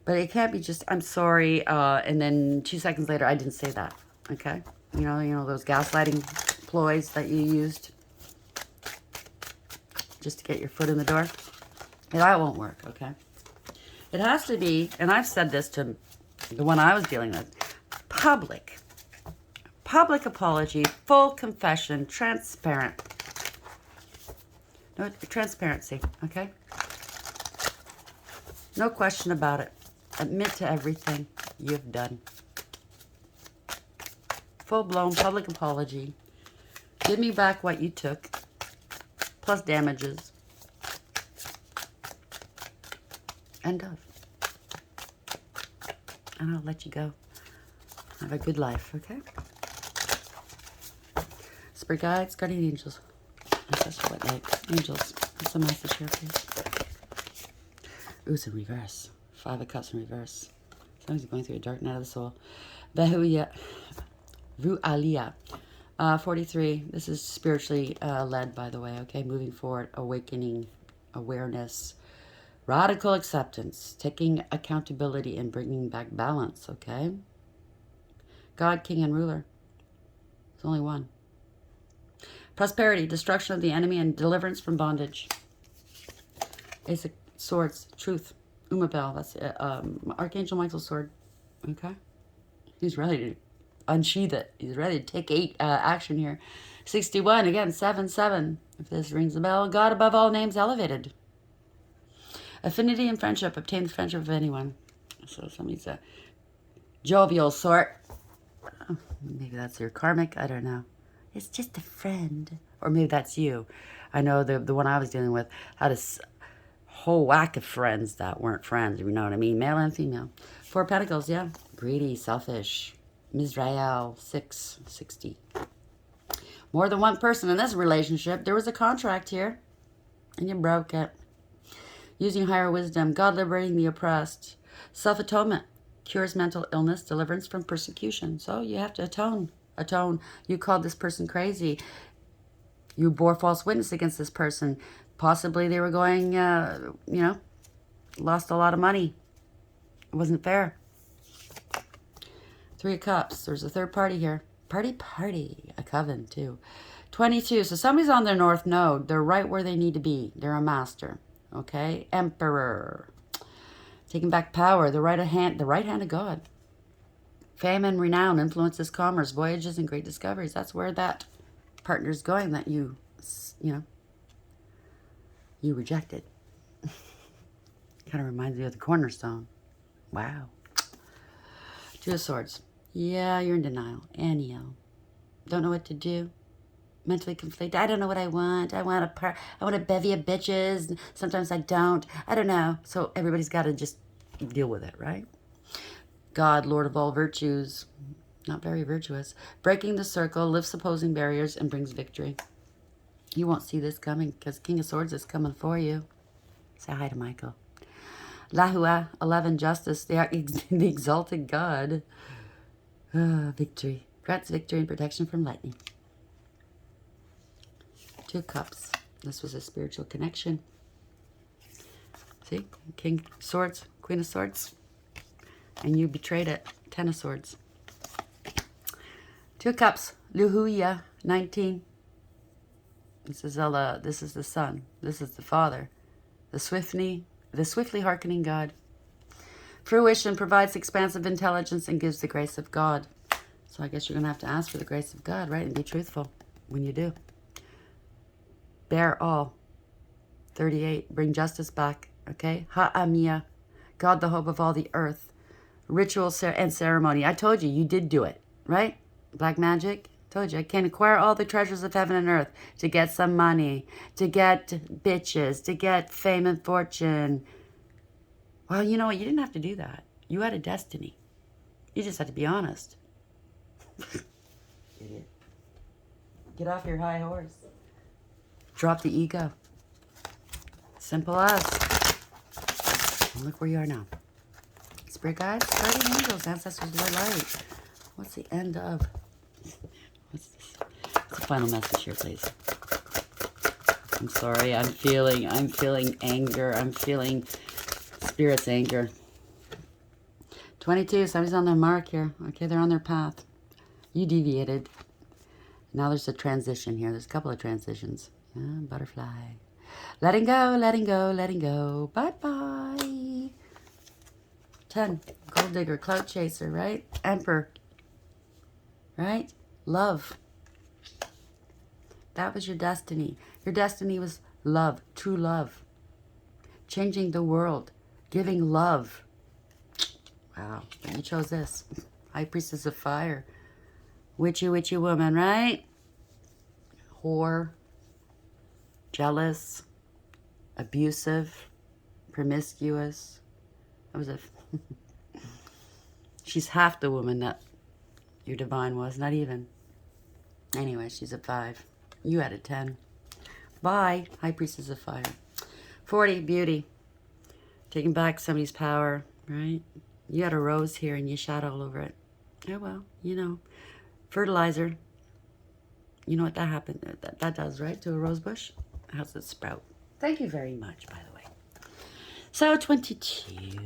But it can't be just, I'm sorry, and then 2 seconds later, I didn't say that, okay? You know those gaslighting ploys that you used just to get your foot in the door? That won't work, okay? It has to be, and I've said this to the one I was dealing with, public apology, full confession, transparent. No, transparency, okay? No question about it. Admit to everything you've done. Full-blown public apology. Give me back what you took, plus damages. End of. And I'll let you go. Have a good life, okay? Spirit guides, guardian angels. Ancestral what light? Angels. What's the message here, please? Ooh, it's in reverse. 5 of Cups in reverse. Somebody's going through a dark night of the soul. Behuya. Vualia. 43. This is spiritually led, by the way, okay? Moving forward, awakening, awareness, radical acceptance, taking accountability and bringing back balance, okay? God, King, and Ruler. There's only one. Prosperity, destruction of the enemy, and deliverance from bondage. Ace of Swords, truth. Umabel, that's Archangel Michael's sword, okay? He's ready to unsheath it. He's ready to take action here. 61, again, 7-7. If this rings a bell, God above all names elevated. Affinity and friendship, obtain the friendship of anyone. So somebody's a jovial sort. Oh, maybe that's your karmic, I don't know. It's just a friend. Or maybe that's you. I know the one I was dealing with had a whole whack of friends that weren't friends, you know what I mean? Male and female. 4 of Pentacles, yeah. Greedy, selfish. Mizrael, 660. More than one person in this relationship. There was a contract here, and you broke it. Using higher wisdom. God liberating the oppressed. Self-atonement. Cures mental illness. Deliverance from persecution. So you have to atone. Atone. You called this person crazy. You bore false witness against this person. Possibly they were going, lost a lot of money. It wasn't fair. 3 of Cups. There's a third party here. Party. A coven, too. 22. So somebody's on their north node. They're right where they need to be. They're a master. Okay? Emperor. Taking back power. The right hand of God. Fame and renown. Influences commerce. Voyages and great discoveries. That's where that partner's going that you know. you rejected. Kind of reminds me of the cornerstone. Wow. Two of Swords. Yeah, you're in denial. Aniel. Don't know what to do. Mentally conflicted. I don't know what I want. I want a bevy of bitches. Sometimes I don't. I don't know. So everybody's got to just deal with it, right? God, Lord of all virtues. Not very virtuous. Breaking the circle, lifts opposing barriers, and brings victory. You won't see this coming because King of Swords is coming for you. Say hi to Michael. Lahua, 11, Justice, the exalted God. Victory. Grants victory and protection from lightning. Two Cups. This was a spiritual connection. See? King of Swords, Queen of Swords. And you betrayed it. 10 of Swords. Two Cups. Luhuya, 19. This is Ella. This is the Son. This is the Father. The swiftly hearkening God. Fruition provides expansive intelligence and gives the grace of God. So I guess you're going to have to ask for the grace of God, right? And be truthful when you do. Bear all. 38. Bring justice back. Okay? Ha'amia. God, the hope of all the earth. Ritual and ceremony. I told you, you did do it, right? Black magic. Told you, I can acquire all the treasures of heaven and earth to get some money, to get bitches, to get fame and fortune. Well, you know what? You didn't have to do that. You had a destiny. You just had to be honest. Idiot. Get off your high horse. Drop the ego. Simple as. And look where you are now. Spirit guides, guardian angels, ancestors, Lord light. What's the end of? What's this? What's the final message here, please? I'm sorry. I'm feeling anger. I'm feeling Spirit's anger. 22. Somebody's on their mark here. Okay, they're on their path. You deviated. Now there's a transition here. There's a couple of transitions. Yeah, butterfly. Letting go, letting go, letting go. Bye-bye. 10. Gold digger, clout chaser, right? Emperor. Right? Love. That was your destiny. Your destiny was love, true love. Changing the world. Giving love. Wow. You chose this. High Priestess of Fire. Witchy, witchy woman, right? Whore. Jealous. Abusive. Promiscuous. That was a... She's half the woman that your divine was. Not even. Anyway, she's a 5. You had a 10. Bye. High Priestess of Fire. 40. Beauty. Taking back somebody's power, right? You had a rose here and you shot all over it. Oh, well, you know. Fertilizer. You know what that happened? That does, right? To a rose bush? How's it sprout? Thank you very much, by the way. So, 22.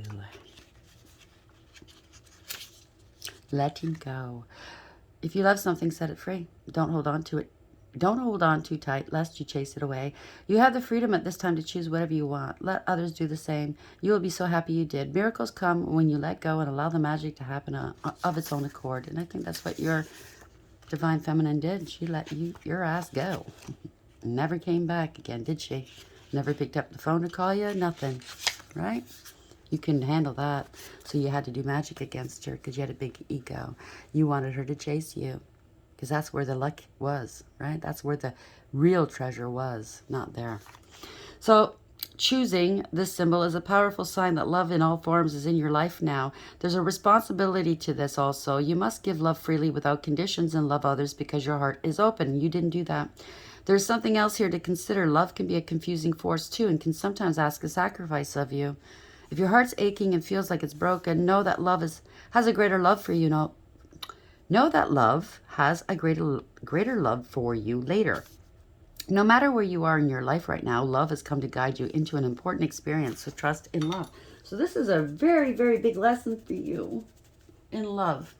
Letting go. If you love something, set it free. Don't hold on to it. Don't hold on too tight, lest you chase it away. You have the freedom at this time to choose whatever you want. Let others do the same. You will be so happy you did. Miracles come when you let go and allow the magic to happen of its own accord. And I think that's what your divine feminine did. She let your ass go. Never came back again, did she? Never picked up the phone to call you? Nothing. Right? You couldn't handle that. So you had to do magic against her because you had a big ego. You wanted her to chase you. Because that's where the luck was, right? That's where the real treasure was, not there. So choosing this symbol is a powerful sign that love in all forms is in your life now. There's a responsibility to this also. You must give love freely without conditions and love others because your heart is open. You didn't do that. There's something else here to consider. Love can be a confusing force too and can sometimes ask a sacrifice of you. If your heart's aching and feels like it's broken, know that love has a greater love for you. Know that love has a greater love for you later. No matter where you are in your life right now, love has come to guide you into an important experience. So trust in love. So this is a very, very big lesson for you in love.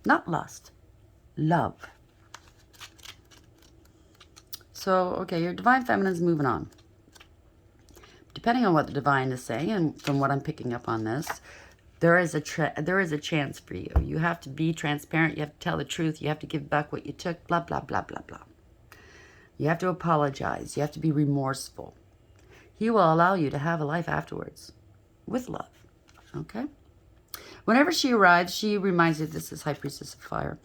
Not lust. Love. So, okay, your divine feminine's moving on. Depending on what the divine is saying, and from what I'm picking up on this, there is a chance for you. You have to be transparent. You have to tell the truth. You have to give back what you took. Blah, blah, blah, blah, blah. You have to apologize. You have to be remorseful. He will allow you to have a life afterwards with love. Okay? Whenever she arrives, she reminds you, this is High Priestess of Fire.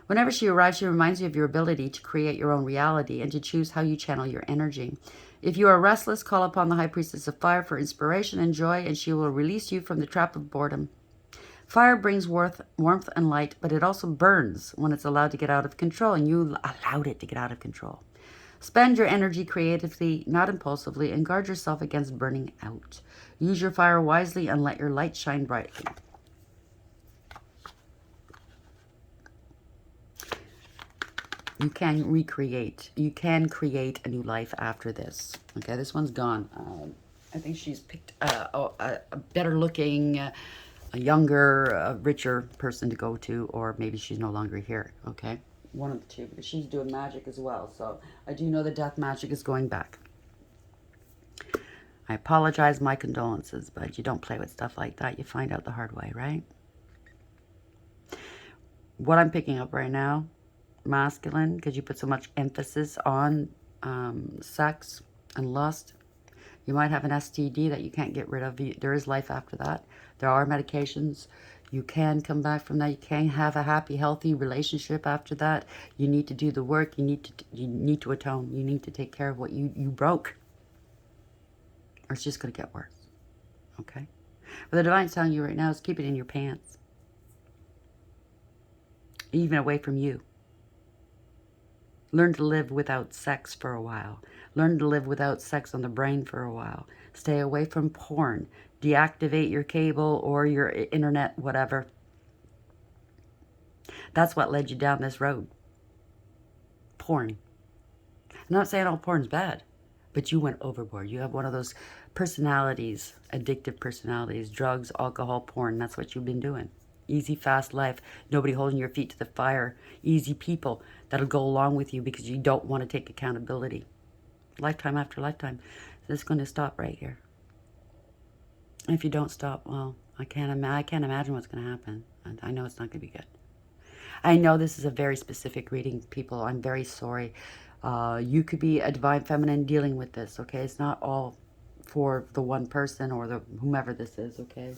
Whenever she arrives, she reminds you of your ability to create your own reality and to choose how you channel your energy. If you are restless, call upon the High Priestess of Fire for inspiration and joy, and she will release you from the trap of boredom. Fire brings warmth and light, but it also burns when it's allowed to get out of control, and you allowed it to get out of control. Spend your energy creatively, not impulsively, and guard yourself against burning out. Use your fire wisely and let your light shine brightly. You can recreate. You can create a new life after this. Okay, this one's gone. I think she's picked a better looking, a younger, richer person to go to, or maybe she's no longer here. Okay, one of the two, because she's doing magic as well. So I do know the death magic is going back. I apologize, my condolences, but you don't play with stuff like that. You find out the hard way, right? What I'm picking up right now, masculine, because you put so much emphasis on sex and lust. You might have an STD that you can't get rid of. There is life after that. There are medications. You can come back from that. You can have a happy, healthy relationship after that. You need to do the work. You need to atone. You need to take care of what you broke. Or it's just going to get worse. Okay? But the Divine's telling you right now is keep it in your pants. Even away from you. Learn to live without sex for a while. Learn to live without sex on the brain for a while. Stay away from porn. Deactivate your cable or your internet, whatever. That's what led you down this road. Porn. I'm not saying all porn's bad, but you went overboard. You have one of those personalities, addictive personalities, drugs, alcohol, porn. That's what you've been doing. Easy, fast life. Nobody holding your feet to the fire. Easy people that'll go along with you because you don't want to take accountability. Lifetime after lifetime. So it's going to stop right here. And if you don't stop, well, I can't imagine what's going to happen. And I know it's not going to be good. I know this is a very specific reading, people. I'm very sorry. You could be a divine feminine dealing with this, okay? It's not all for the one person or the whomever this is, okay?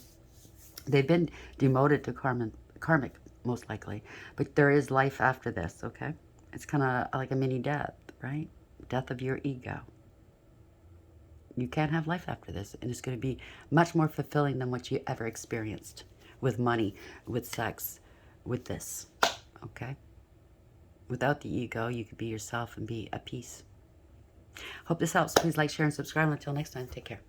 They've been demoted to karmic, most likely. But there is life after this, okay? It's kind of like a mini death, right? Death of your ego. You can't have life after this. And it's going to be much more fulfilling than what you ever experienced with money, with sex, with this, okay? Without the ego, you could be yourself and be at peace. Hope this helps. Please like, share, and subscribe. Until next time, take care.